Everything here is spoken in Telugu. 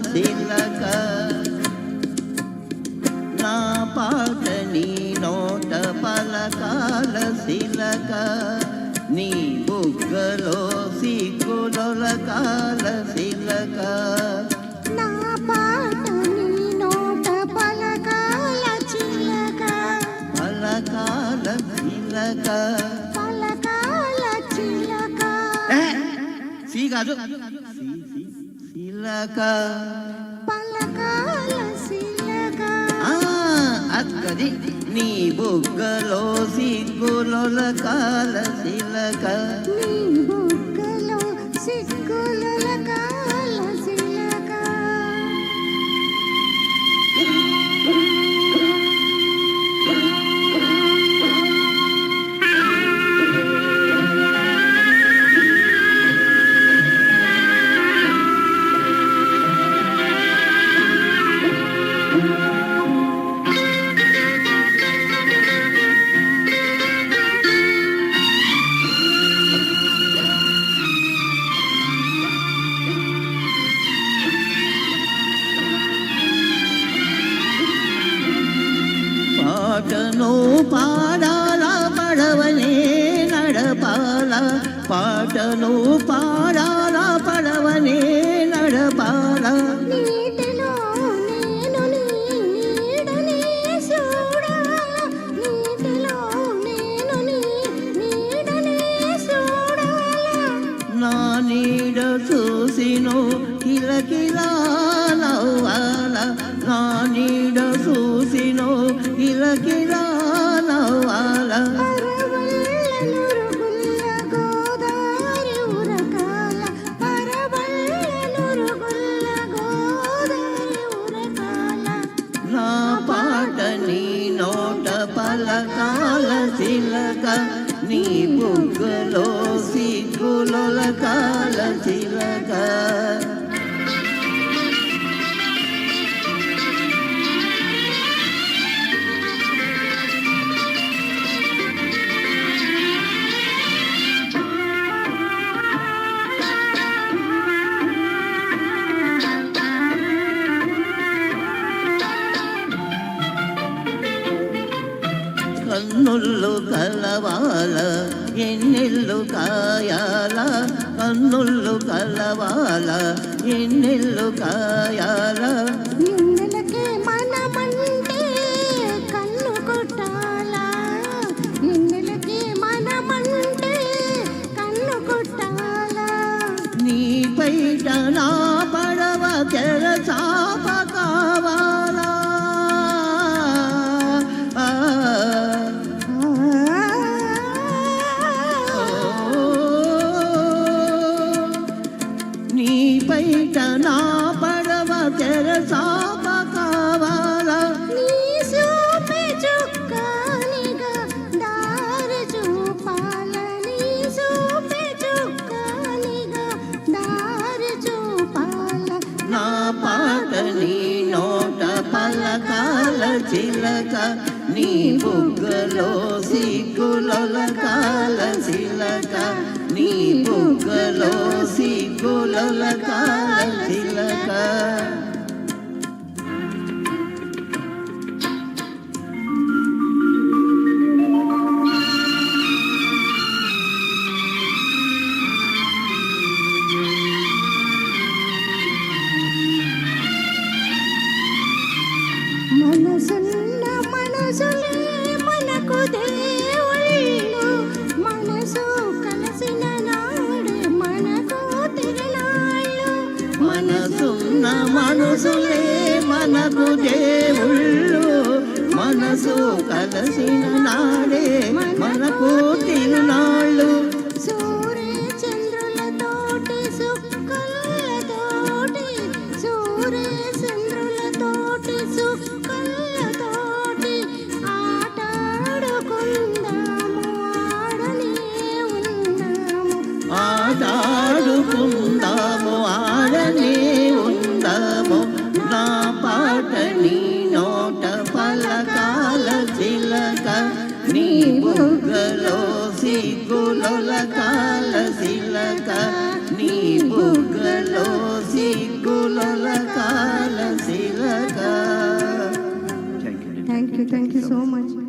చిలక నా పాట నీ నోట పలకాల చిలక నీ బుగ్గలో సిగ్గులొలకాల చిలక నా పాట నీ నోట పలకాల చిలక పలకాల చిలక పలకాల చిలక సి కాదు చిలక పలకాల చిలక అక్కది నీ బుగ్గలో సిగ్గులొలకాల చిలక నీ బుగ్గలో సిగ్గులొలకాల చిలక పాటను పాడాల పడవనే నడపాల పాటను పాడాల పడవనే నడపాల నీటిలో నేను నీ నీడనే చూడాల నీటిలో నేను నీ నీడనే చూడాల నా నీడ చూసినో కిలకిలా నవ్వాల నా నీడ చూసినో కిలకిలా నవ్వాల పరవళ్ళనురుగుల్ల గోదారి ఉరకాల పరవళ్ళనురుగుల్ల గోదారి ఉరకాల నా పాట నీ నోట పలకాల చిలక నీ బుగ్గలో సిగ్గులొలకాల చిలక కన్నుళ్ళు కలవాల ఎన్నెళ్ళు కాయాల కన్నుళ్ళు కలవాల ఎన్నెళ్ళు కాయాల నిన్నలకే మనమంటే కన్ను కొట్టాలా నిన్నలకే మనమంటే కన్ను కొట్టాలా నీ పైట నా పడవ తెరచాప కావాలా నీ పైట నా పడవ తెరచాప కావాలా నీ సూపే చుక్కానిగా దారి చూపాల నీ సూపే చుక్కానిగా దారి చూపాల నా పాట నీ నోట పలకాల చిలక నీ బుగ్గలో సిగ్గులొలకాల చిలక నీ బుగ్గలో సిగ్గులొలకాల చిలక మనసున్న మనసులే మనకు దేవుళ్ళు మనసు కలిసిన నాడే మనకు తిరునాళ్ళు మనసున్న మనసులే మనకు దేవుళ్ళు మనసు కలిసిన నాడే మనకు తిరునాళ్ళు సూర్య చంద్రులతోటి సుక్కలతోటి సూర్య చంద్రులతోటి సుక్కలతోటి ఆటాడుకుందాము ఆడనే ఉందాము ఆటాడుకుందాము ఆడనే ఉందాము నా పాట నీ నోట పలకాల చిలక నీ బుగ్గలో సిగ్గులొలకాల చిలక నీ బుగ్గలో సిగ్గులొలకాల థ్యాంక్ యూ సో మచ్.